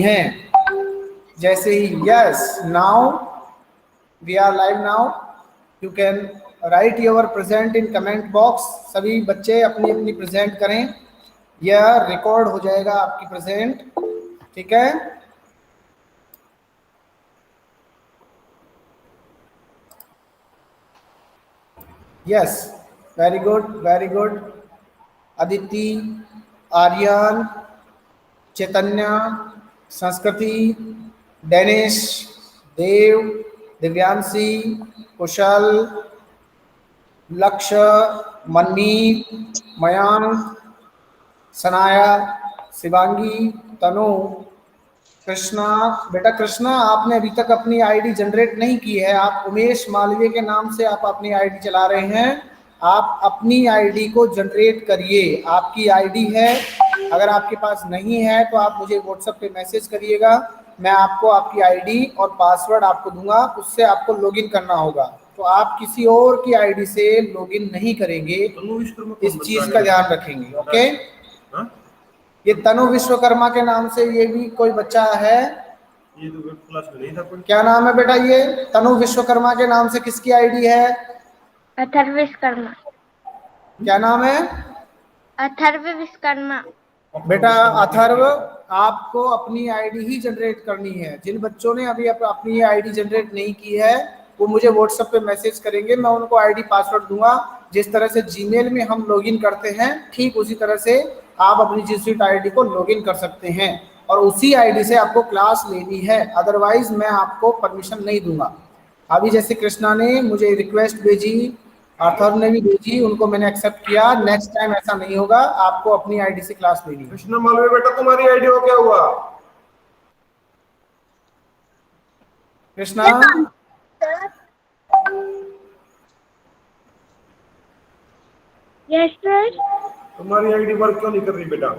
हैं जैसे ही yes now we are live now you can write your present in comment box. सभी बच्चे अपनी अपनी प्रेजेंट करें, यह रिकॉर्ड हो जाएगा आपकी प्रेजेंट, ठीक है। Yes very good very good. Aditi, Aryan, Chaitanya, Sanskriti, Danish, देव, दिव्यांशी, कुशल, लक्ष्य, मनमीत, मयांक, सनाया, शिवांगी, तनु, कृष्णा। बेटा कृष्णा, आपने अभी तक अपनी आईडी जनरेट नहीं की है। आप उमेश मालवीय के नाम से आप अपनी आईडी चला रहे हैं। आप अपनी आईडी को जनरेट करिए। आपकी आईडी है, अगर आपके पास नहीं है तो आप मुझे व्हाट्सएप पे मैसेज करिएगा, मैं आपको आपकी आईडी और पासवर्ड आपको दूंगा, उससे आपको लॉगिन करना होगा। तो आप किसी और की आईडी से लॉगिन नहीं करेंगे, इस चीज का ध्यान रखेंगे, ओके। ये तनु विश्वकर्मा के नाम से ये भी कोई बच्चा है, ये तो क्लास में नहीं था। क्या नाम है बेटा ये तनु विश्वकर्मा के नाम से किसकी आईडी है? अथर्व विश्वकर्मा। क्या नाम है? अथर्व विश्वकर्मा। बेटा अथर्व, आपको अपनी आईडी ही जनरेट करनी है। जिन बच्चों ने अभी अपनी आईडी जनरेट नहीं की है वो मुझे व्हाट्सएप पे मैसेज करेंगे, मैं उनको आईडी पासवर्ड दूंगा। जिस तरह से जीमेल में हम लॉगिन करते हैं ठीक उसी तरह से आप अपनी जी स्वीट आईडी को लॉगिन कर सकते हैं और उसी आईडी से आपको क्लास लेनी है, अदरवाइज मैं आपको परमिशन नहीं दूंगा। अभी जैसे कृष्णा ने मुझे रिक्वेस्ट भेजी, अथर्व ने भी भेजी, उनको मैंने एक्सेप्ट किया। नेक्स्ट टाइम ऐसा नहीं होगा, आपको अपनी आईडी से क्लास लेनी है। कृष्णा मालवीय बेटा तुम्हारी आईडी को क्या हुआ? Krishna yes sir. तुम्हारी आईडी वर्क क्यों नहीं कर रही बेटा?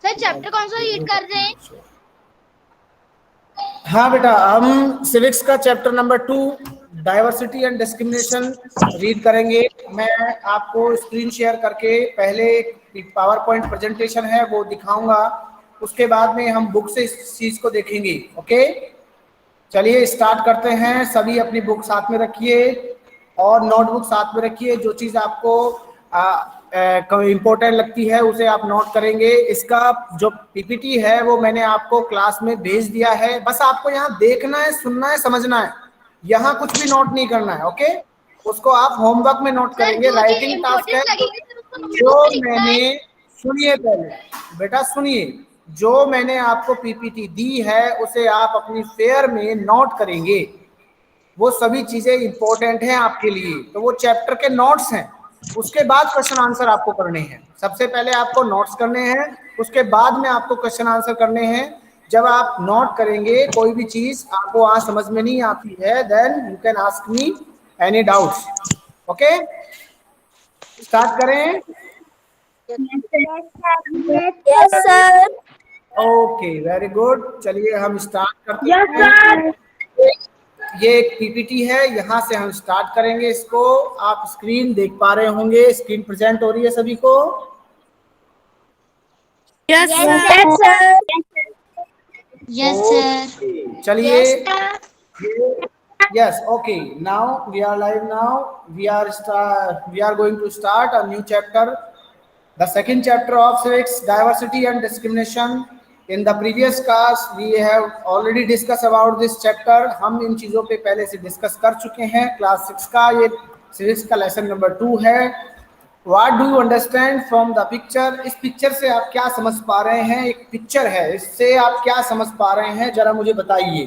सर चैप्टर कौन सा रीड कर रहे हैं? हाँ बेटा, हम सिविक्स का chapter number 2 diversity and discrimination read करेंगे। मैं आपको स्क्रीन शेयर करके पहले एक पावर पॉइंट प्रेजेंटेशन है वो दिखाऊंगा, उसके बाद में हम बुक से इस चीज को देखेंगे, ओके। चलिए स्टार्ट करते हैं। सभी अपनी बुक साथ में रखिए और नोटबुक साथ में रखिए। जो चीज आपको इम्पोर्टेंट लगती है उसे आप नोट करेंगे। इसका जो पीपीटी है वो मैंने आपको क्लास में भेज दिया है, बस आपको यहाँ देखना है, सुनना है, समझना है, यहाँ कुछ भी नोट नहीं करना है, ओके। उसको आप होमवर्क में नोट करेंगे, राइटिंग टास्क है। जो मैंने सुनिए पहले बेटा, सुनिए, जो मैंने आपको पीपीटी दी है उसे आप अपनी फेयर में नोट करेंगे। वो सभी चीजें इंपॉर्टेंट हैं आपके लिए, तो वो चैप्टर के नोट्स हैं। उसके बाद क्वेश्चन आंसर आपको करने हैं। सबसे पहले आपको नोट्स करने हैं, उसके बाद में आपको क्वेश्चन आंसर करने हैं। जब आप नोट करेंगे कोई भी चीज आपको आज समझ में नहीं आती है, then you can ask me any doubts, okay. Start करें। Yes sir. Okay very good, चलिए हम स्टार्ट करते हैं। ये एक पीपीटी है, यहाँ से हम स्टार्ट करेंगे इसको। आप स्क्रीन देख पा रहे होंगे, स्क्रीन प्रेजेंट हो रही है सभी को? Yes sir. Yes sir. चलिए yes okay, now we are live, now we are going to start a new chapter, the second chapter of civics, diversity and discrimination. In the previous class we have already discussed about this chapter. हम इन चीज़ों पे पहले से discuss कर चुके हैं। Class 6 का ये civics का लेसन नंबर 2 है। What do you understand from the picture? इस पिक्चर से आप क्या समझ पा रहे हैं? एक पिक्चर है, इससे आप क्या समझ पा रहे हैं, जरा मुझे बताइए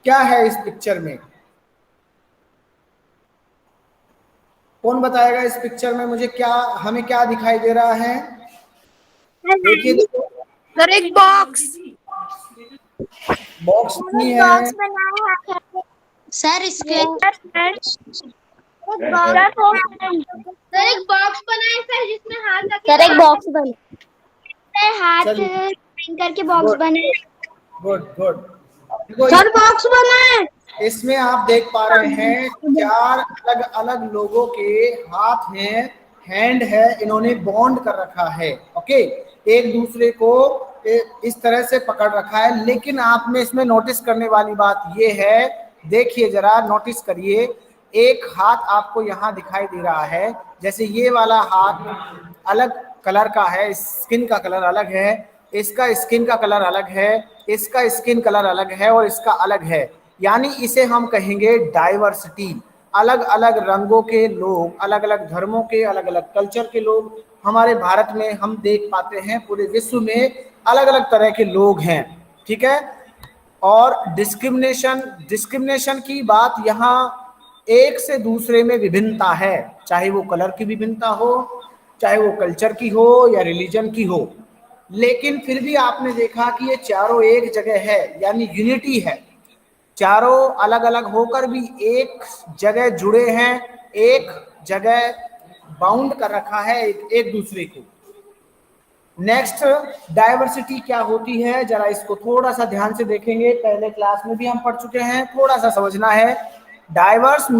क्या है इस पिक्चर में। कौन बताएगा इस पिक्चर में मुझे क्या, हमें क्या दिखाई दे रहा है? देखिए देखो सर, एक बॉक्स नहीं है सर, इसके सर एक बॉक्स बना है सर, जिसमें हाथ लगे। सर एक बॉक्स बना है, हाथ करके बॉक्स बना है। Good good. सर बॉक्स बना है। इसमें आप देख पा रहे हैं 4 अलग अलग लोगों के हाथ हैं, हैंड है, इन्होंने बॉन्ड कर रखा है। ओके, एक दूसरे को इस तरह से पकड़ रखा है। लेकिन आप में इसमें नोटिस करने वाली बात ये है, देखिए जरा नोटिस करिए, एक हाथ आपको यहाँ दिखाई दे रहा है, जैसे ये वाला हाथ अलग कलर का है, स्किन का कलर अलग है, इसका स्किन का कलर अलग है, इसका स्किन कलर अलग है और इसका अलग है। यानी इसे हम कहेंगे डाइवर्सिटी। अलग अलग रंगों के लोग, अलग अलग धर्मों के, अलग अलग कल्चर के लोग हमारे भारत में हम देख पाते हैं। पूरे विश्व में अलग अलग तरह के लोग हैं, ठीक है। और डिस्क्रिमिनेशन की बात यहाँ एक से दूसरे में विभिन्नता है, चाहे वो कलर की विभिन्नता हो, चाहे वो कल्चर की हो या रिलीजन की हो। लेकिन फिर भी आपने देखा कि ये चारों एक जगह है, यानी यूनिटी है। चारों अलग अलग होकर भी एक जगह जुड़े हैं, एक जगह बाउंड कर रखा है एक दूसरे को। नेक्स्ट, डाइवर्सिटी क्या होती है, जरा इसको थोड़ा सा ध्यान से देखेंगे। पहले क्लास में भी हम पढ़ चुके हैं, थोड़ा सा समझना है। Diverse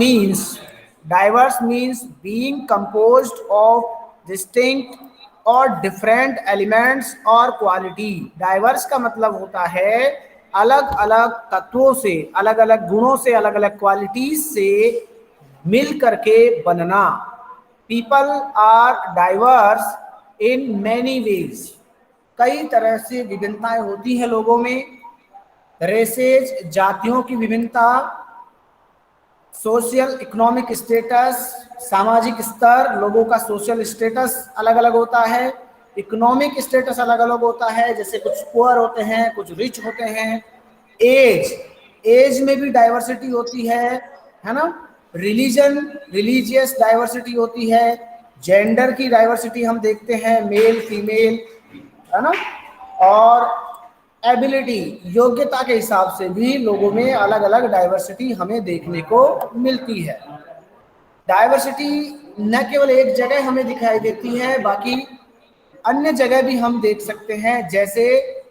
means being composed of distinct और डिफरेंट एलिमेंट्स और क्वालिटी। डाइवर्स का मतलब होता है अलग अलग तत्वों से, अलग अलग गुणों से, अलग अलग क्वालिटीज से मिल करके बनना। People are diverse in many ways, कई तरह से विभिन्नताएं होती हैं लोगों में। रेसेज, जातियों की विभिन्नता, सोशल इकोनॉमिक स्टेटस, सामाजिक स्तर, लोगों का सोशल स्टेटस अलग अलग होता है। इकोनॉमिक स्टेटस अलग अलग होता है, जैसे कुछ पुअर होते हैं, कुछ रिच होते हैं। एज में भी डाइवर्सिटी होती है ना। रिलीजियस डाइवर्सिटी होती है। जेंडर की डाइवर्सिटी हम देखते हैं, मेल फीमेल, है ना। और एबिलिटी, योग्यता के हिसाब से भी लोगों में अलग अलग डाइवर्सिटी हमें देखने को मिलती है। डाइवर्सिटी न केवल एक जगह हमें दिखाई देती है, बाकी अन्य जगह भी हम देख सकते हैं। जैसे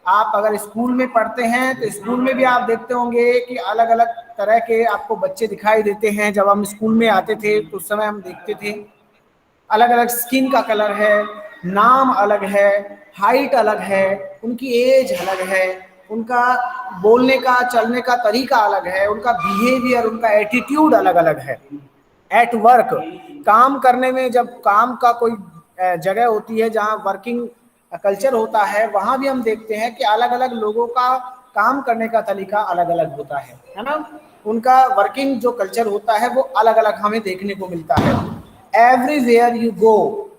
आप अगर स्कूल में पढ़ते हैं तो स्कूल में भी आप देखते होंगे कि अलग अलग तरह के आपको बच्चे दिखाई देते हैं। जब हम स्कूल में आते थे तो उस समय हम देखते थे अलग अलग स्किन का कलर है, नाम अलग है, हाइट अलग है, उनकी एज अलग है, उनका बोलने का चलने का तरीका अलग है, उनका बिहेवियर, उनका एटीट्यूड अलग अलग है। एट वर्क, काम करने में जब काम का कोई जगह होती है जहाँ वर्किंग कल्चर होता है, वहाँ भी हम देखते हैं कि अलग अलग लोगों का काम करने का तरीका अलग अलग होता है ना। उनका वर्किंग जो कल्चर होता है वो अलग अलग हमें देखने को मिलता है। एवरीवेयर यू गो,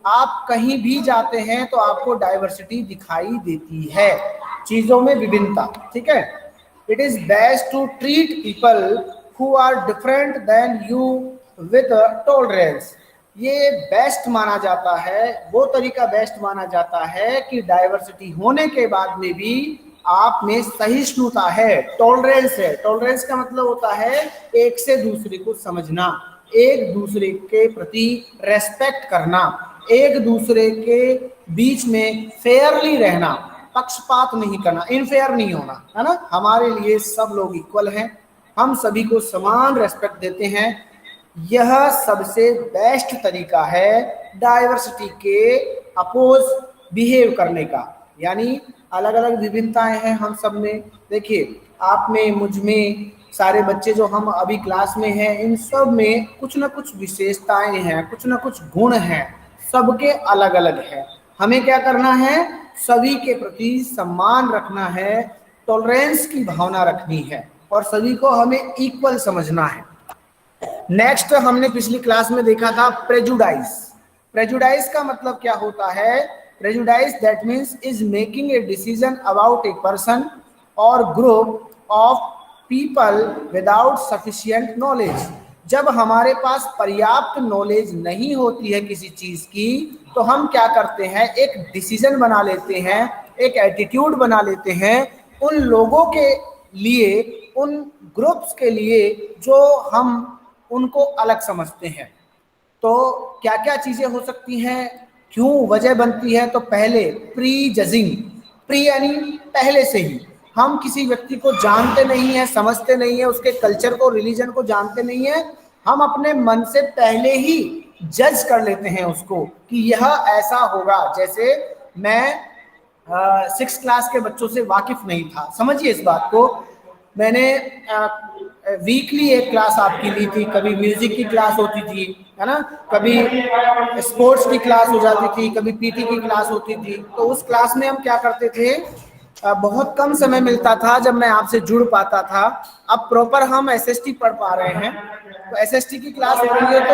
आप कहीं भी जाते हैं तो आपको डाइवर्सिटी दिखाई देती है, चीजों में विभिन्नता, ठीक है। It is best to treat people who are different than you with tolerance. ये बेस्ट माना जाता है, वो तरीका बेस्ट माना जाता है कि डाइवर्सिटी होने के बाद में भी आप में सहिष्णुता है, टॉलरेंस है। टॉलरेंस का मतलब होता है एक से दूसरे को समझना, एक दूसरे के प्रति रेस्पेक्ट करना, एक दूसरे के बीच में फेयरली रहना, पक्षपात नहीं करना, इनफेयर नहीं होना, है ना। हमारे लिए सब लोग इक्वल हैं, हम सभी को समान रेस्पेक्ट देते हैं। यह सबसे बेस्ट तरीका है डाइवर्सिटी के अपोज बिहेव करने का। यानी अलग अलग विभिन्नताएं हैं हम सब में। देखिए आप में, मुझ में, सारे बच्चे जो हम अभी क्लास में हैं, इन सब में कुछ ना कुछ विशेषताएं हैं, कुछ ना कुछ गुण हैं, सबके अलग अलग है। हमें क्या करना है, सभी के प्रति सम्मान रखना है, टॉलरेंस की भावना रखनी है और सभी को हमें इक्वल समझना है। नेक्स्ट, हमने पिछली क्लास में देखा था प्रेजुडाइज। प्रेजुडाइज का मतलब क्या होता है? Prejudice that means is making a decision about a person और group of people without sufficient knowledge. जब हमारे पास पर्याप्त नॉलेज नहीं होती है किसी चीज की, तो हम क्या करते हैं, एक डिसीजन बना लेते हैं, एक एटीट्यूड बना लेते हैं उन लोगों के लिए, उन ग्रुप्स के लिए जो हम उनको अलग समझते हैं। तो क्या क्या चीजें हो सकती हैं, क्यों वजह बनती है? तो पहले प्री जजिंग, प्री यानी पहले से ही, हम किसी व्यक्ति को जानते नहीं है, समझते नहीं है, उसके कल्चर को, रिलीजन को जानते नहीं है, हम अपने मन से पहले ही जज कर लेते हैं उसको कि यह ऐसा होगा। जैसे मैं 6 क्लास के बच्चों से वाकिफ नहीं था, समझिए इस बात को। मैंने वीकली एक क्लास आपकी ली थी, कभी म्यूजिक की क्लास होती थी, है ना, कभी स्पोर्ट्स की क्लास हो जाती थी, कभी पीटी की क्लास होती थी। तो उस क्लास में हम क्या करते थे, बहुत कम समय मिलता था जब मैं आपसे जुड़ पाता था। अब प्रॉपर हम एसएसटी पढ़ पा रहे हैं, तो एसएसटी की क्लास हो रही है तो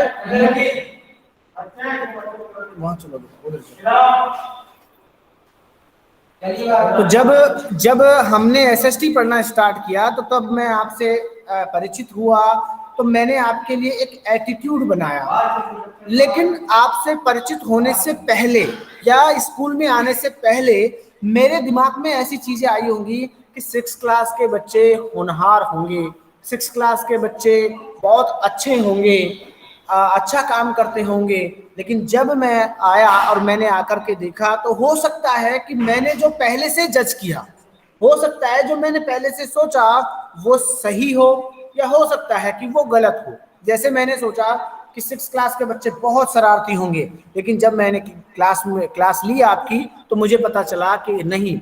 वहां चलो उधर तो जब हमने एसएसटी पढ़ना स्टार्ट किया तो तब मैं आपसे परिचित हुआ, तो मैंने आपके लिए एक एटीट्यूड बनाया। लेकिन आपसे परिचित होने से पहले या स्कूल में आने से पहले मेरे दिमाग में ऐसी चीजें आई होंगी कि 6 क्लास के बच्चे होनहार होंगे, 6 क्लास के बच्चे बहुत अच्छे होंगे, अच्छा काम करते होंगे। लेकिन जब मैं आया और मैंने आकर के देखा तो हो सकता है कि मैंने जो पहले से जज किया, हो सकता है जो मैंने पहले से सोचा वो सही हो, या हो सकता है कि वो गलत हो। जैसे मैंने सोचा कि 6 क्लास के बच्चे बहुत शरारती होंगे, लेकिन जब मैंने क्लास ली आपकी तो मुझे पता चला कि नहीं,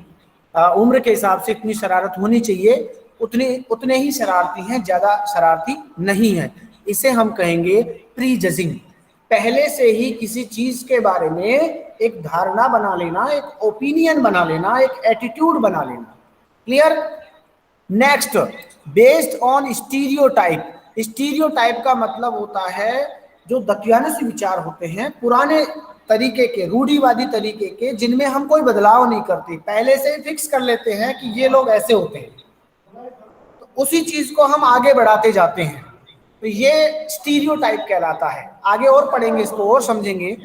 उम्र के हिसाब से इतनी शरारत होनी चाहिए, उतने ही शरारती हैं, ज्यादा शरारती नहीं है। इसे हम कहेंगे प्री जजिंग। पहले से ही किसी चीज के बारे में एक धारणा बना लेना, एक ओपिनियन बना लेना, एक एटीट्यूड बना लेना। Clear? Next, based on stereotype. Stereotype का मतलब होता है जो दकियानुस विचार होते हैं, पुराने तरीके के, रूढ़िवादी तरीके के, जिनमें हम कोई बदलाव नहीं करते, पहले से फिक्स कर लेते हैं कि ये लोग ऐसे होते हैं, तो उसी चीज को हम आगे बढ़ाते जाते हैं, तो ये स्टीरियोटाइप कहलाता है। आगे और पढ़ेंगे इसको और समझेंगे।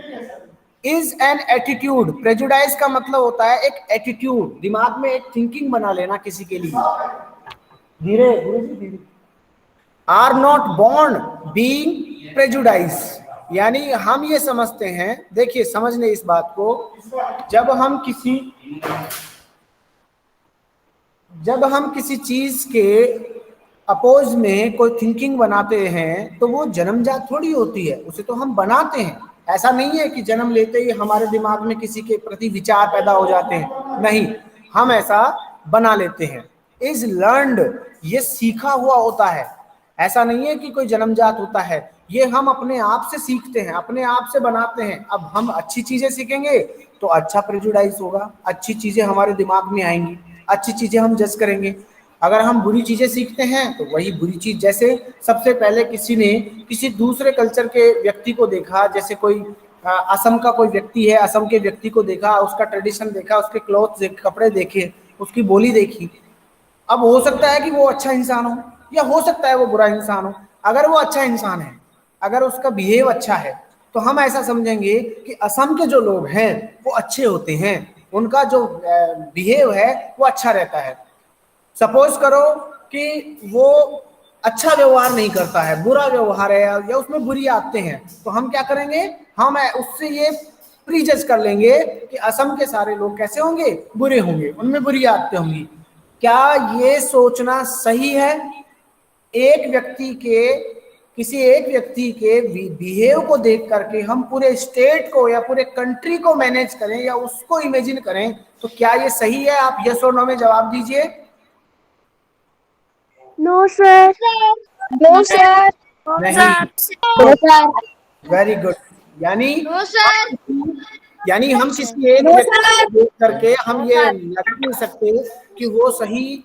Is an attitude. प्रेजुडाइज का मतलब होता है एक एटीट्यूड, दिमाग में एक थिंकिंग बना लेना किसी के लिए। धीरे धीरे। Are not born being prejudiced, यानी हम ये समझते हैं, देखिए समझने इस बात को, जब हम किसी चीज के अपोज में कोई थिंकिंग बनाते हैं तो वो जन्मजात थोड़ी होती है, उसे तो हम बनाते हैं। ऐसा नहीं है कि जन्म लेते ही हमारे दिमाग में किसी के प्रति विचार पैदा हो जाते हैं, नहीं, हम ऐसा बना लेते हैं। इज लर्नड, ये सीखा हुआ होता है, ऐसा नहीं है कि कोई जन्मजात होता है, ये हम अपने आप से सीखते हैं, अपने आप से बनाते हैं। अब हम अच्छी चीजें सीखेंगे तो अच्छा प्रेजुडाइज होगा, अच्छी चीजें हमारे दिमाग में आएंगी, अच्छी चीजें हम जज करेंगे। अगर हम बुरी चीजें सीखते हैं तो वही बुरी चीज, जैसे सबसे पहले किसी ने किसी दूसरे कल्चर के व्यक्ति को देखा, जैसे कोई असम का कोई व्यक्ति है, असम के व्यक्ति को देखा, उसका ट्रेडिशन देखा, उसके क्लॉथ कपड़े देखे, उसकी बोली देखी। अब हो सकता है कि वो अच्छा इंसान हो या हो सकता है वो बुरा इंसान हो। अगर वो अच्छा इंसान है, अगर उसका बिहेव अच्छा है, तो हम ऐसा समझेंगे कि असम के जो लोग हैं वो अच्छे होते हैं, उनका जो बिहेव है वो अच्छा रहता है। सपोज करो कि वो अच्छा व्यवहार नहीं करता है, बुरा व्यवहार है या उसमें बुरी आदतें हैं, तो हम क्या करेंगे, हम उससे ये प्रीजज कर लेंगे कि असम के सारे लोग कैसे होंगे, बुरे होंगे, उनमें बुरी आदतें होंगी। क्या ये सोचना सही है? किसी एक व्यक्ति के बिहेव को देख करके हम पूरे स्टेट को या पूरे कंट्री को मैनेज करें या उसको इमेजिन करें, तो क्या ये सही है? आप यस और नो में जवाब दीजिए। No sir. No sir. नहीं। Very good. यानी नो सर। यानी हम किसी एक व्यक्ति को देख करके हम ये लगा नहीं सकते कि वो सही,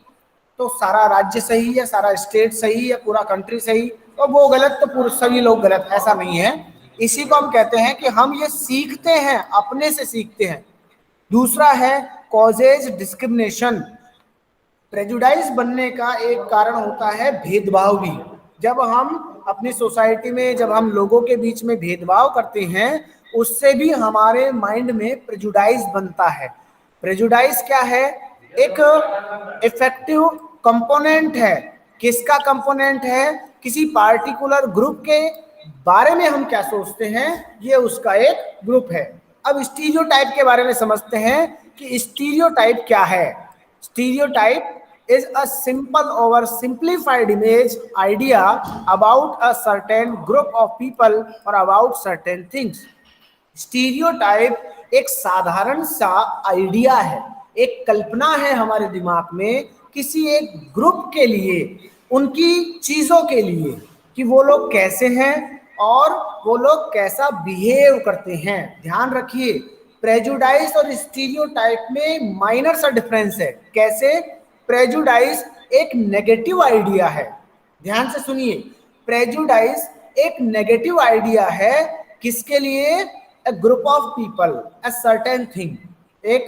तो सारा राज्य सही है, सारा स्टेट सही है, पूरा कंट्री सही, तो वो गलत तो पूरे सभी लोग गलत, ऐसा नहीं है। इसी को हम कहते हैं कि हम ये सीखते हैं, अपने से सीखते हैं। दूसरा है कॉजेज डिस्क्रिमिनेशन। प्रेजुडाइज बनने का एक कारण होता है भेदभाव भी। जब हम अपनी सोसाइटी में, जब हम लोगों के बीच में भेदभाव करते हैं, उससे भी हमारे माइंड में प्रेजुडाइज बनता है। प्रेजुडाइज क्या है? एक इफेक्टिव कंपोनेंट है। किसका कंपोनेंट है? किसी पार्टिकुलर ग्रुप के बारे में हम क्या सोचते हैं, ये उसका एक ग्रुप है। अब स्टीरियोटाइप के बारे में समझते हैं कि स्टीरियोटाइप क्या है। Stereotype is a simple or simplified image idea about a certain group of people or about certain things. Stereotype एक साधारण सा आइडिया है, एक कल्पना है हमारे दिमाग में किसी एक ग्रुप के लिए, उनकी चीजों के लिए, कि वो लोग कैसे हैं और वो लोग कैसा बिहेव करते हैं। ध्यान रखिए, प्रेजुडाइज और स्टीरियोटाइप में माइनर सा डिफरेंस है। कैसे? प्रेजुडाइज एक नेगेटिव आइडिया है, ध्यान से सुनिए, प्रेजुडाइज एक नेगेटिव आइडिया है किसके लिए? A group of people, a certain thing, एक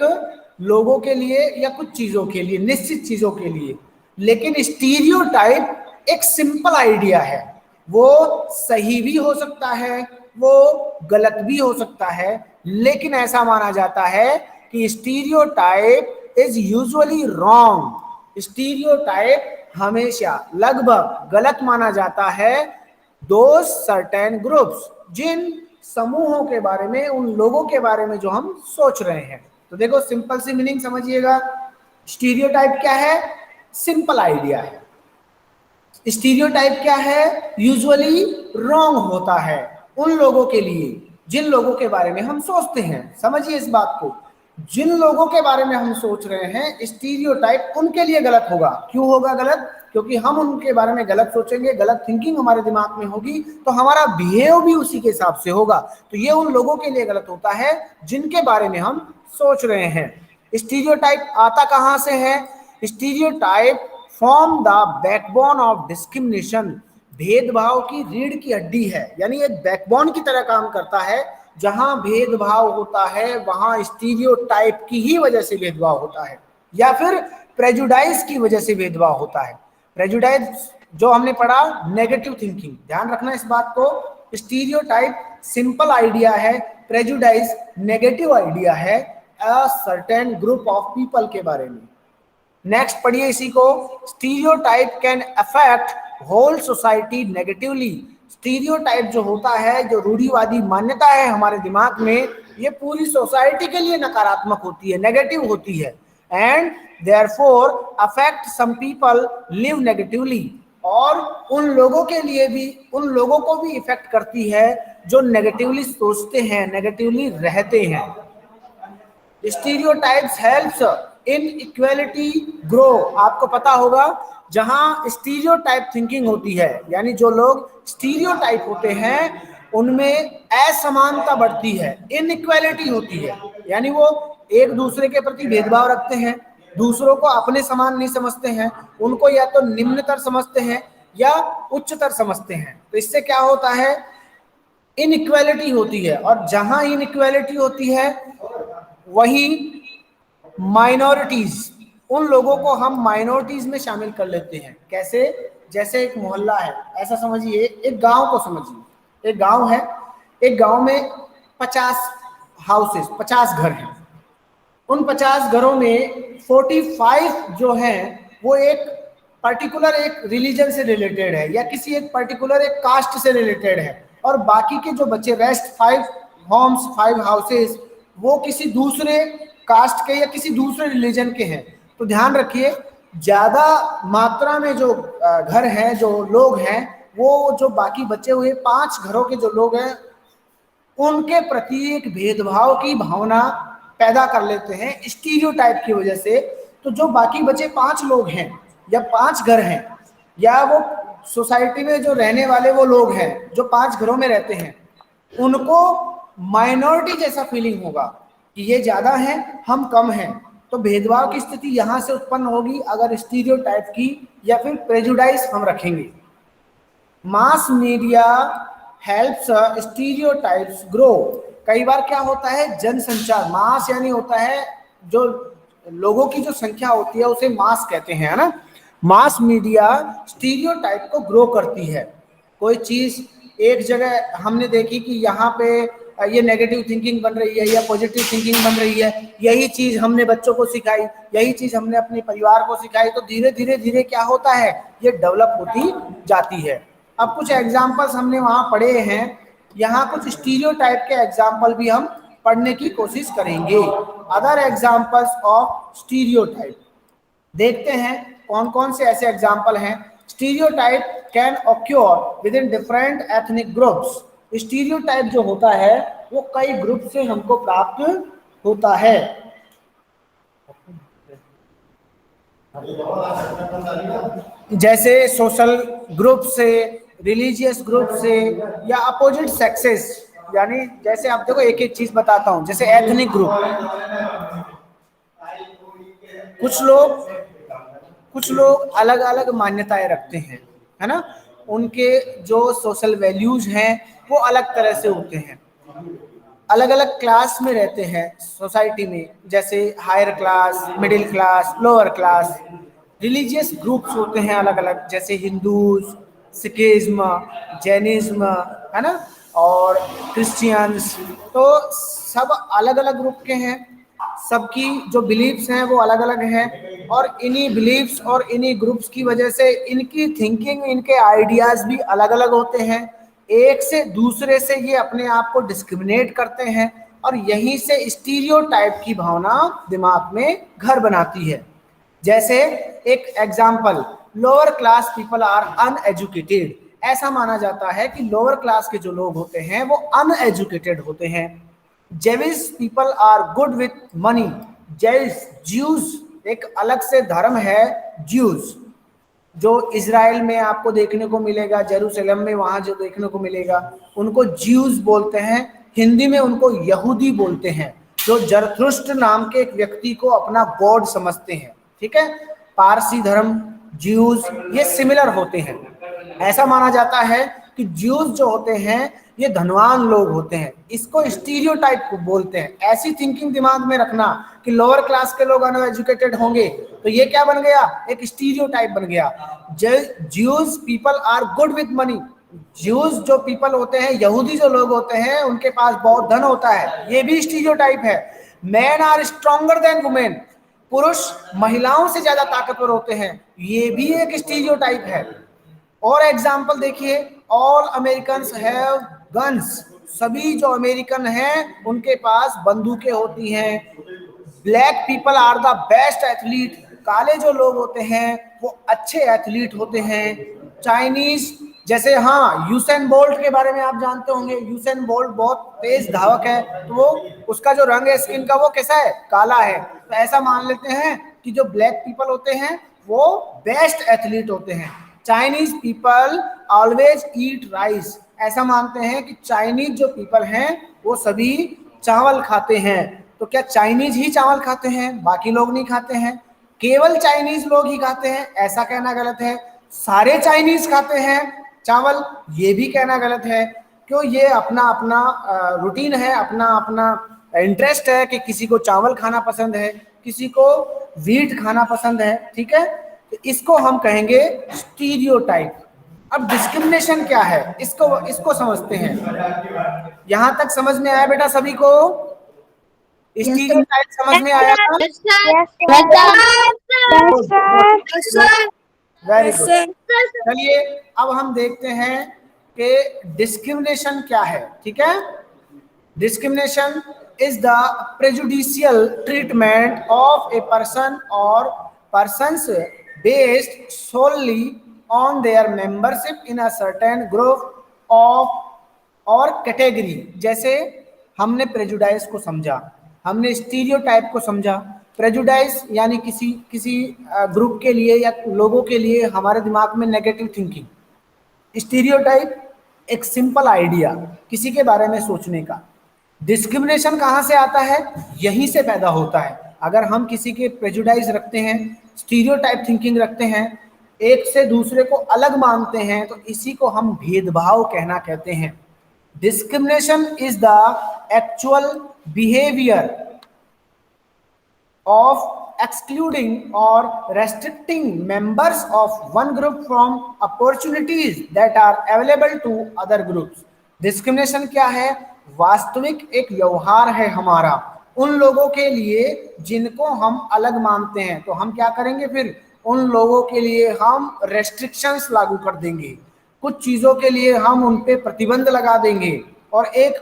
लोगों के लिए या कुछ चीजों के लिए, निश्चित चीजों के लिए। लेकिन स्टीरियोटाइप एक सिंपल आइडिया है, वो सही भी हो सकता है, वो गलत भी हो सकता है, लेकिन ऐसा माना जाता है कि stereotype is usually wrong. Stereotype हमेशा लगभग गलत माना जाता है दो सर्टेन ग्रुप्स, जिन समूहों के बारे में, उन लोगों के बारे में जो हम सोच रहे हैं। तो देखो, सिंपल सी मीनिंग समझिएगा। स्टीरियोटाइप क्या है? सिंपल आइडिया है। स्टीरियोटाइप क्या है? यूजुअली रॉन्ग होता है उन लोगों के लिए जिन लोगों के बारे में हम सोचते हैं। समझिए इस बात को, जिन लोगों के बारे में हम सोच रहे हैं, स्टीरियोटाइप उनके लिए गलत होगा। क्यों होगा गलत? क्योंकि हम उनके बारे में गलत सोचेंगे, गलत थिंकिंग हमारे दिमाग में होगी, तो हमारा बिहेव भी उसी के हिसाब से होगा। तो ये उन लोगों के लिए गलत होता है जिनके बारे में हम सोच रहे हैं। स्टीरियोटाइप आता कहां से है? Stereotype form the backbone of discrimination, भेदभाव की रीढ़ की हड्डी है, यानी एक बैकबोन की तरह काम करता है। जहां भेदभाव होता है वहां स्टीरियोटाइप की ही वजह से भेदभाव होता है, या फिर प्रेजुडाइज की वजह से भेदभाव होता है। प्रेजुडाइज जो हमने पढ़ा, नेगेटिव थिंकिंग, ध्यान रखना इस बात को। स्टीरियोटाइप सिंपल आइडिया है, प्रेजुडाइज नेगेटिव आइडिया है a certain group of people के बारे में। नेक्स्ट पढ़िए इसी को। Stereotype can affect whole society negatively. Stereotype जो होता है, जो रूढ़िवादी मान्यता है हमारे दिमाग में, ये पूरी सोसाइटी के लिए नकारात्मक होती है, नेगेटिव होती है। And therefore affect some people live negatively, और उन लोगों के लिए भी, उन लोगों को भी इफेक्ट करती है जो नेगेटिवली सोचते हैं, नेगेटिवली रहते हैं। Stereotypes helps in equality grow. आपको पता होगा, जहां स्टीरियोटाइप थिंकिंग होती है, यानी जो लोग स्टीरियोटाइप होते हैं, उनमें असमानता बढ़ती है, इनइक्वालिटी होती है, यानी वो एक दूसरे के प्रति भेदभाव रखते हैं, दूसरों को अपने समान नहीं समझते हैं, उनको या तो निम्नतर समझते हैं या उच्चतर समझते हैं। तो इससे क्या होता है? इनइक्वालिटी होती है, और जहां इनइक्वालिटी होती है वही माइनॉरिटीज, उन लोगों को हम माइनॉरिटीज में शामिल कर लेते हैं। कैसे? जैसे एक मोहल्ला है, ऐसा समझिए, एक गांव को समझिए, एक गांव है, एक गांव में 50 हाउसेस, 50 घर हैं। उन 50 घरों में 45 जो हैं वो एक पर्टिकुलर एक रिलीजन से रिलेटेड है, या किसी एक पर्टिकुलर एक कास्ट से रिलेटेड है, और बाकी के जो बचे रेस्ट 5 होम्स, 5 हाउसेस, वो किसी दूसरे कास्ट के या किसी दूसरे रिलीजन के हैं। तो ध्यान रखिए, ज्यादा मात्रा में जो घर हैं, जो लोग हैं, वो जो बाकी बचे हुए 5 घरों के जो लोग हैं, उनके प्रति एक भेदभाव की भावना पैदा कर लेते हैं स्टीरियोटाइप की वजह से। तो जो बाकी बचे 5 लोग हैं या 5 घर हैं, या वो सोसाइटी में जो रहने वाले वो लोग हैं जो 5 घरों में रहते हैं, उनको माइनॉरिटी जैसा फीलिंग होगा कि ये ज्यादा हैं, हम कम हैं। तो भेदभाव की स्थिति यहां से उत्पन्न होगी अगर स्टीरियोटाइप की या फिर प्रेजुडाइज हम रखेंगे। Mass media helps stereotypes grow. कई बार क्या होता है, जनसंचार, मास यानी होता है जो लोगों की जो संख्या होती है उसे मास कहते हैं, है ना। मास मीडिया स्टीरियोटाइप को ग्रो करती है। कोई चीज एक जगह हमने देखी कि यहाँ पे ये नेगेटिव थिंकिंग बन रही है या पॉजिटिव थिंकिंग बन रही है, यही चीज हमने बच्चों को सिखाई, यही चीज हमने अपने परिवार को सिखाई, तो धीरे धीरे धीरे क्या होता है, ये डेवलप होती जाती है। अब कुछ एग्जाम्पल्स हमने वहां पढ़े हैं, यहाँ कुछ स्टीरियोटाइप के एग्जाम्पल भी हम पढ़ने की कोशिश करेंगे। अदर एग्जाम्पल्स ऑफ स्टीरियोटाइप देखते हैं। कौन कौन से ऐसे एग्जाम्पल हैं? Stereotype can occur with in different ethnic groups. Stereotype जो होता है वो कई ग्रुप से हमको प्राप्त होता है। जैसे सोशल ग्रुप से, रिलीजियस ग्रुप से, या अपोजिट सेक्सेस। यानी जैसे आप देखो, एक एक चीज बताता हूं, जैसे एथनिक ग्रुप, कुछ लोग अलग अलग मान्यताएं रखते हैं, है ना, उनके जो सोशल वैल्यूज हैं वो अलग तरह से होते हैं, अलग अलग क्लास में रहते हैं सोसाइटी में, जैसे higher class, middle class, lower class. Religious groups होते हैं अलग अलग, जैसे हिंदूज, सिखिज्म, जैनिज्म, है ना, और क्रिश्चियंस। तो सब अलग अलग ग्रुप के हैं, सबकी जो बिलीफ्स हैं वो अलग अलग हैं, और इन्हीं बिलीफ्स और इन्हीं ग्रुप्स की वजह से इनकी थिंकिंग, इनके आइडियाज भी अलग अलग होते हैं। एक से दूसरे से ये अपने आप को डिस्क्रिमिनेट करते हैं, और यहीं से स्टीरियोटाइप की भावना दिमाग में घर बनाती है। जैसे एक example, lower class people are uneducated. ऐसा माना जाता है कि लोअर क्लास के जो लोग होते हैं वो अनएजुकेटेड होते हैं। Jewish people are good with money. Jews एक अलग से धर्म है, ज्यूज, जो इजराइल में आपको देखने को मिलेगा, जेरूसलम में, वहां जो देखने को मिलेगा, उनको ज्यूज बोलते हैं। हिंदी में उनको यहूदी बोलते हैं, जो जरथुष्ट्र नाम के एक व्यक्ति को अपना गॉड समझते हैं। ठीक है, पारसी धर्म, ज्यूज, ये सिमिलर होते हैं। ऐसा माना जाता है कि ज्यूज जो होते हैं ये धनवान लोग होते हैं, इसको स्टीरियोटाइप को बोलते हैं। ऐसी थिंकिंग दिमाग में रखना कि लोअर क्लास के लोग अनएजुकेटेड होंगे, तो ये क्या बन गया? एक स्टीरियोटाइप बन गया। Jews people are good with money. Jews जो पीपल होते हैं, यहूदी जो लोग होते हैं, उनके पास बहुत धन होता है, ये भी स्टीरियोटाइप है। Men are stronger than women. पुरुष महिलाओं से ज्यादा ताकतवर होते हैं, ये भी एक स्टीरियोटाइप है। और एग्जाम्पल देखिए, ऑल अमेरिकन्स हैव गन्स। सभी जो अमेरिकन हैं उनके पास बंदूकें होती हैं। Black people are the best athlete. काले जो लोग होते हैं वो अच्छे एथलीट होते हैं। चाइनीज, जैसे हाँ, यूसेन बोल्ट के बारे में आप जानते होंगे। यूसेन बोल्ट बहुत तेज धावक है, तो वो उसका जो रंग है स्किन का वो कैसा है? काला है। तो ऐसा मान लेते हैं कि जो ब्लैक पीपल होते हैं वो बेस्ट एथलीट होते हैं। Chinese people always eat rice. ऐसा मानते हैं कि चाइनीज जो पीपल हैं वो सभी चावल खाते हैं। तो क्या चाइनीज ही चावल खाते हैं, बाकी लोग नहीं खाते हैं? केवल चाइनीज लोग ही खाते हैं, ऐसा कहना गलत है। सारे चाइनीज खाते हैं चावल, ये भी कहना गलत है। क्यों? ये अपना अपना रूटीन है, अपना अपना इंटरेस्ट है कि किसी को चावल खाना पसंद है, किसी को व्हीट खाना पसंद है। ठीक है, तो इसको हम कहेंगे स्टीरियोटाइप। अब डिस्क्रिमिनेशन क्या है, इसको समझते हैं। यहां तक समझ में आया बेटा सभी को? स्टीरियोटाइप समझ में आया? Very good. चलिए अब हम देखते हैं कि डिस्क्रिमिनेशन क्या है। ठीक है, discrimination is the prejudicial treatment of A person और persons based solely on their membership in a certain group of or category। जैसे हमने प्रेजुडाइज को समझा, हमने स्टीरियोटाइप को समझा। प्रेजुडाइज यानी किसी ग्रुप के लिए या लोगों के लिए हमारे दिमाग में नेगेटिव थिंकिंग। स्टीरियोटाइप एक सिंपल आइडिया किसी के बारे में सोचने का। डिस्क्रिमिनेशन कहाँ से आता है? यहीं से पैदा होता है। अगर हम किसी के प्रेजुडाइज रखते हैं, स्टीरियोटाइप थिंकिंग रखते हैं, एक से दूसरे को अलग मानते हैं, तो इसी को हम भेदभाव कहते हैं। Discrimination is the actual behaviour of excluding और restricting members of one group from opportunities that are available to other groups. Discrimination क्या है? वास्तविक एक व्यवहार है हमारा उन लोगों के लिए जिनको हम अलग मानते हैं। तो हम क्या करेंगे फिर? उन लोगों के लिए हम रेस्ट्रिक्शंस लागू कर देंगे, कुछ चीज़ों के लिए हम उन पे प्रतिबंध लगा देंगे, और एक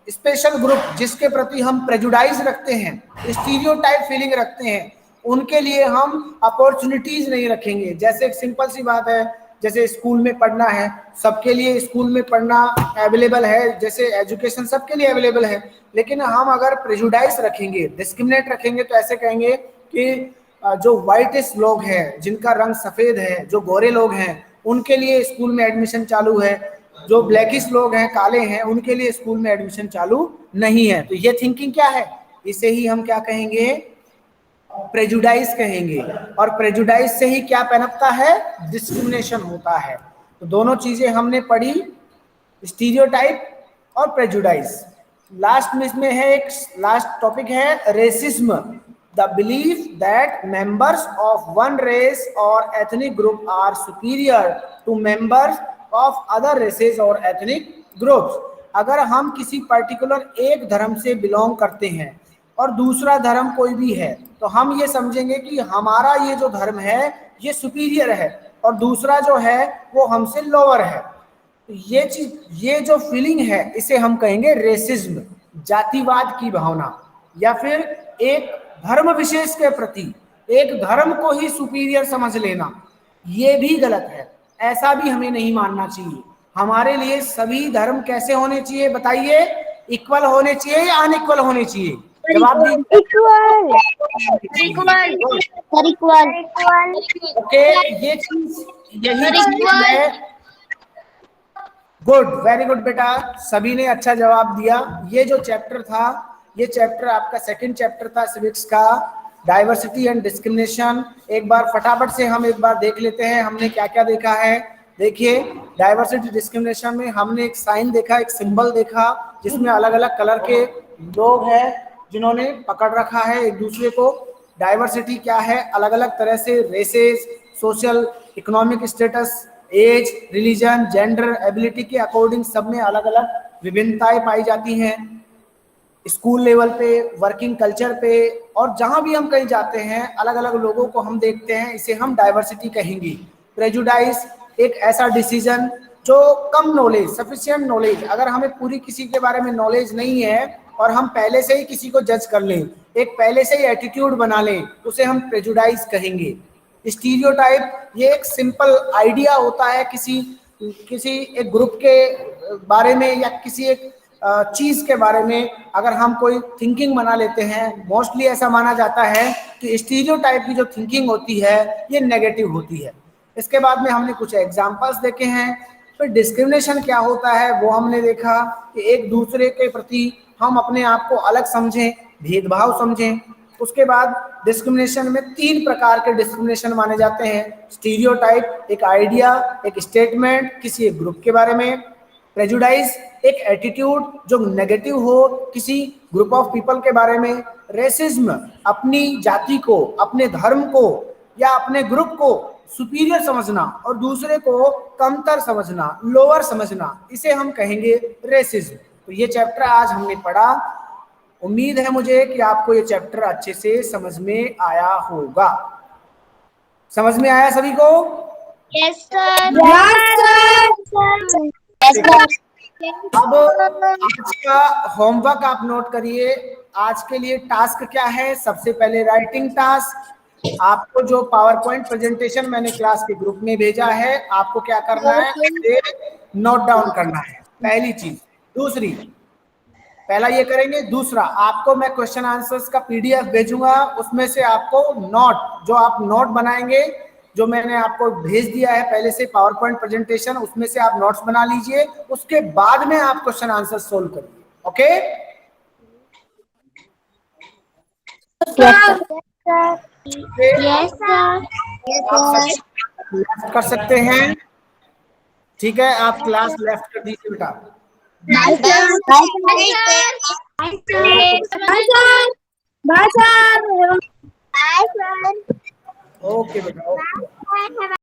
स्पेशल ग्रुप जिसके प्रति हम प्रेजुडाइज रखते हैं, स्टीरियोटाइप फीलिंग रखते हैं, उनके लिए हम अपॉर्चुनिटीज नहीं रखेंगे। जैसे एक सिंपल सी बात है, जैसे स्कूल में पढ़ना है, सबके लिए स्कूल में पढ़ना अवेलेबल है, जैसे एजुकेशन सबके लिए अवेलेबल है, लेकिन हम अगर प्रेजुडाइज रखेंगे, डिस्क्रिमिनेट रखेंगे, तो ऐसे कहेंगे कि जो व्हाइटिश लोग हैं, जिनका रंग सफेद है, जो गोरे लोग हैं, उनके लिए स्कूल में एडमिशन चालू है, जो ब्लैकिश लोग हैं, काले हैं, उनके लिए स्कूल में एडमिशन चालू नहीं है। तो ये थिंकिंग क्या है, इसे ही हम क्या कहेंगे, प्रेजुडाइज कहेंगे। और प्रेजुडाइज से ही क्या पनपता है, डिस्क्रिमिनेशन होता है। तो दोनों चीजें हमने पढ़ी, स्टीरियोटाइप और प्रेजुडाइज। लास्ट में इसमें है एक लास्ट टॉपिक है racism, the belief that members of one race और ethnic group are superior to members of other races और एथनिक ग्रुप्स। अगर हम किसी पर्टिकुलर एक धर्म से बिलोंग करते हैं और दूसरा धर्म कोई भी है, तो हम ये समझेंगे कि हमारा ये जो धर्म है ये सुपीरियर है और दूसरा जो है वो हमसे लोअर है। ये चीज, ये जो फीलिंग है, इसे हम कहेंगे रेसिज्म, जातिवाद की भावना, या फिर एक धर्म विशेष के प्रति, एक धर्म को ही सुपीरियर समझ लेना, ये भी गलत है। ऐसा भी हमें नहीं मानना चाहिए। हमारे लिए सभी धर्म कैसे होने चाहिए बताइए, इक्वल होने चाहिए या अनइक्वल होने चाहिए? जवाब दीजिए। ओके, ये चीज, यही चीज है। गुड, वेरी गुड बेटा, सभी ने अच्छा जवाब दिया। ये जो चैप्टर था, ये चैप्टर आपका सेकंड चैप्टर था सिविक्स का, डाइवर्सिटी एंड डिस्क्रिमिनेशन। एक बार फटाफट से हम एक बार देख लेते हैं हमने क्या क्या देखा है। देखिए, डाइवर्सिटी डिस्क्रिमिनेशन में हमने एक साइन देखा, एक सिंबल देखा, जिसमें अलग अलग कलर के लोग हैं जिन्होंने पकड़ रखा है एक दूसरे को। डाइवर्सिटी क्या है, अलग अलग तरह से races, social economic status, age, religion, gender, ability के अकॉर्डिंग सब में अलग अलग विभिन्नताएं पाई जाती हैं। स्कूल लेवल पे, वर्किंग कल्चर पे, और जहां भी हम कहीं जाते हैं अलग अलग लोगों को हम देखते हैं, इसे हम डाइवर्सिटी कहेंगे। प्रेजुडाइज एक ऐसा डिसीजन जो कम नॉलेज, सफिशिएंट नॉलेज, अगर हमें पूरी किसी के बारे में नॉलेज नहीं है और हम पहले से ही किसी को जज कर लें, एक पहले से ही एटीट्यूड बना लें, उसे हम प्रेजुडाइज कहेंगे। स्टीरियोटाइप ये एक सिंपल आइडिया होता है किसी एक ग्रुप के बारे में या किसी एक चीज के बारे में। अगर हम कोई थिंकिंग बना लेते हैं, मोस्टली ऐसा माना जाता है कि स्टीरियोटाइप की जो थिंकिंग होती है ये नेगेटिव होती है। इसके बाद में हमने कुछ एग्जांपल्स देखे हैं। फिर डिस्क्रिमिनेशन क्या होता है वो हमने देखा कि एक दूसरे के प्रति हम अपने आप को अलग समझें, भेदभाव समझें। उसके बाद डिस्क्रिमिनेशन में 3 प्रकार के डिस्क्रिमिनेशन माने जाते हैं। स्टीरियोटाइप एक आइडिया, एक स्टेटमेंट किसी एक ग्रुप के बारे में। प्रेजुडाइज एक एटीट्यूड जो नेगेटिव हो किसी ग्रुप ऑफ पीपल के बारे में। रेसिज्म अपनी जाति को, अपने धर्म को या अपने ग्रुप को सुपीरियर समझना और दूसरे को कमतर समझना, लोअर समझना, इसे हम कहेंगे रेसिज्म। तो ये चैप्टर आज हमने पढ़ा। उम्मीद है मुझे कि आपको ये चैप्टर अच्छे से समझ में आया होगा। समझ में आया सभी को? Yes sir. अब आज का होमवर्क आप नोट करिए। आज के लिए टास्क क्या है? सबसे पहले राइटिंग टास्क। आपको जो पावर पॉइंट प्रेजेंटेशन मैंने क्लास के ग्रुप में भेजा है, आपको क्या करना है, नोट डाउन करना है, पहली चीज। दूसरी, पहला ये करेंगे। दूसरा, आपको मैं क्वेश्चन आंसर्स का पीडीएफ भेजूंगा, उसमें से आपको नोट, जो आप नोट बनाएंगे, जो मैंने आपको भेज दिया है पहले से पावर पॉइंट प्रेजेंटेशन, उसमें से आप नोट्स बना लीजिए। उसके बाद में आप क्वेश्चन आंसर सोल्व करिए। ओके? Yes sir. लेफ्ट कर सकते हैं, ठीक है? आप क्लास लेफ्ट कर दीजिए बेटा। Bye sir. ओके बेटा, ओके।